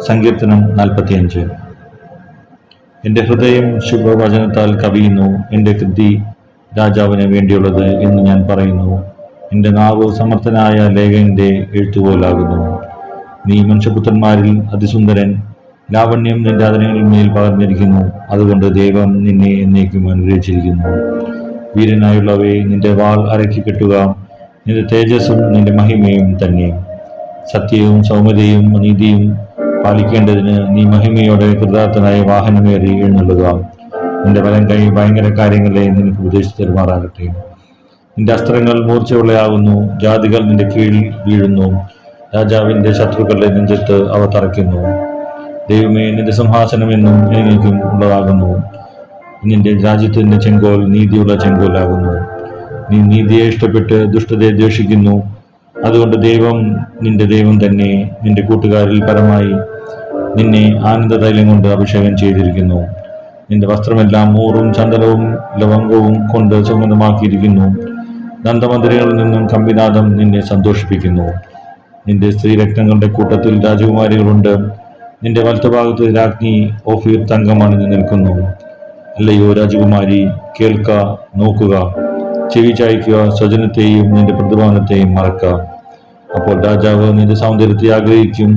സങ്കീർത്തനം 45. എൻ്റെ ഹൃദയം ശുഭവചനത്താൽ കവിയുന്നു, എൻ്റെ കൃതി രാജാവിന് വേണ്ടിയുള്ളത് എന്ന് ഞാൻ പറയുന്നു. എൻ്റെ നാവ് സമർത്ഥനായ ലേഖകന്റെ എഴുത്തുപോലാകുന്നു. നീ മനുഷ്യപുത്രന്മാരിൽ അതിസുന്ദരൻ, ലാവണ്യം നിന്റെ അതിരങ്ങളിൽ മേൽ പകർന്നിരിക്കുന്നു. അതുകൊണ്ട് ദൈവം നിന്നെ എന്നേക്കും അനുഗ്രഹിച്ചിരിക്കുന്നു. വീരനായുള്ളവയെ, നിന്റെ വാൾ അരക്കി കെട്ടുക, നിന്റെ തേജസ്സും നിന്റെ മഹിമയും തന്നെ. സത്യവും സൗമ്യതയും നീതിയും പാലിക്കേണ്ടതിന് നീ മഹിമയോടെ കൃതാർത്ഥനായ വാഹനമേറി എഴുന്നള്ളുക. നിന്റെ വലം കൈ ഭയങ്കര കാര്യങ്ങളെ നിനക്ക് ഉപദേശിച്ചു തരുമാറാകട്ടെ. നിന്റെ അസ്ത്രങ്ങൾ മൂർച്ചയുള്ളയാകുന്നു, ജാതികൾ നിന്റെ കീഴിൽ വീഴുന്നു. രാജാവിന്റെ ശത്രുക്കളുടെ നെഞ്ചത്ത് അവ തറയ്ക്കുന്നു. ദൈവമേ, നിന്റെ സിംഹാസനം എന്നും എന്നേക്കും ഉള്ളതാകുന്നു. നിന്റെ രാജ്യത്തിന്റെ ചെങ്കോൽ നീതിയുള്ള ചെങ്കോലാകുന്നു. നീ നീതിയെ ഇഷ്ടപ്പെട്ട് ദുഷ്ടതയെ ദ്വേഷിക്കുന്നു. അതുകൊണ്ട് ദൈവം നിന്റെ ദൈവം തന്നെ നിന്റെ കൂട്ടുകാരിൽ പരമായി നിന്നെ ആനന്ദതൈലം കൊണ്ട് അഭിഷേകം ചെയ്തിരിക്കുന്നു. നിന്റെ വസ്ത്രമെല്ലാം മൂറും ചന്ദനവും ലവംഗവും കൊണ്ട് സുഗന്ധമാക്കിയിരിക്കുന്നു. ദന്തമന്ദിരങ്ങളിൽ നിന്നും കമ്പിനാദം നിന്നെ സന്തോഷിപ്പിക്കുന്നു. നിന്റെ സ്ത്രീരത്നങ്ങളുടെ കൂട്ടത്തിൽ രാജകുമാരികളുണ്ട്. നിന്റെ വലത്തുഭാഗത്ത് രാജ്ഞി ഓഫീർ തങ്കം അണിഞ്ഞു നിൽക്കുന്നു. അല്ലയോ രാജകുമാരി, കേൾക്ക, നോക്കുക, ചെവി ചായ്ക്കുക, സ്വജനത്തെയും നിന്റെ പ്രതിപാദനത്തെയും മറക്ക. അപ്പോൾ രാജാവ് നിന്റെ സൗന്ദര്യത്തെ ആഗ്രഹിക്കും.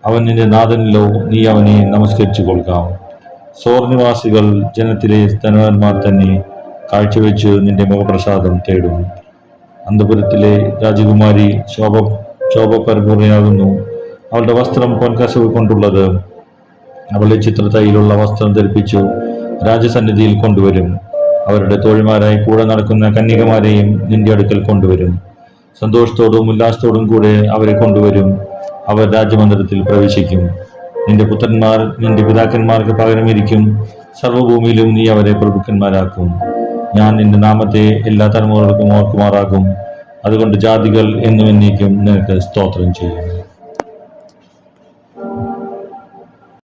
അവൻ നിന്റെ നാഥനിലോ, നീ അവനെ നമസ്കരിച്ചു കൊള്ളുക. സോർ നിവാസികൾ, ജനത്തിലെ ധനവാന്മാർ തന്നെ കാഴ്ചവെച്ച് നിന്റെ മുഖപ്രസാദം തേടും. അന്തപുരത്തിലെ രാജകുമാരി ശോഭപരിപൂർണയാകുന്നു. അവളുടെ വസ്ത്രം പൊൻകസവ് കൊണ്ടുള്ളത്. അവളെ ചിത്രത്തൈയിലുള്ള വസ്ത്രം ധരിപ്പിച്ചു രാജസന്നിധിയിൽ കൊണ്ടുവരും. അവരുടെ തോഴിമാരായി കൂടെ നടക്കുന്ന കന്യകമാരെയും നിന്റെ അടുക്കൽ കൊണ്ടുവരും. സന്തോഷത്തോടും ഉല്ലാസത്തോടും കൂടെ അവരെ കൊണ്ടുവരും. അവർ രാജമന്ദിരത്തിൽ പ്രവേശിക്കും. നിന്റെ പുത്രന്മാർ നിന്റെ പിതാക്കന്മാർക്ക് പകരമിരിക്കും. സർവ്വഭൂമിയിലും നീ അവരെ പ്രഭുക്കന്മാരാക്കും. ഞാൻ നിന്റെ നാമത്തെ എല്ലാ തലമുറകൾക്കും ഓർക്കുമാറാകും. അതുകൊണ്ട് ജാതികൾ എന്നും എന്നേക്കും നിനക്ക് സ്തോത്രം ചെയ്യും.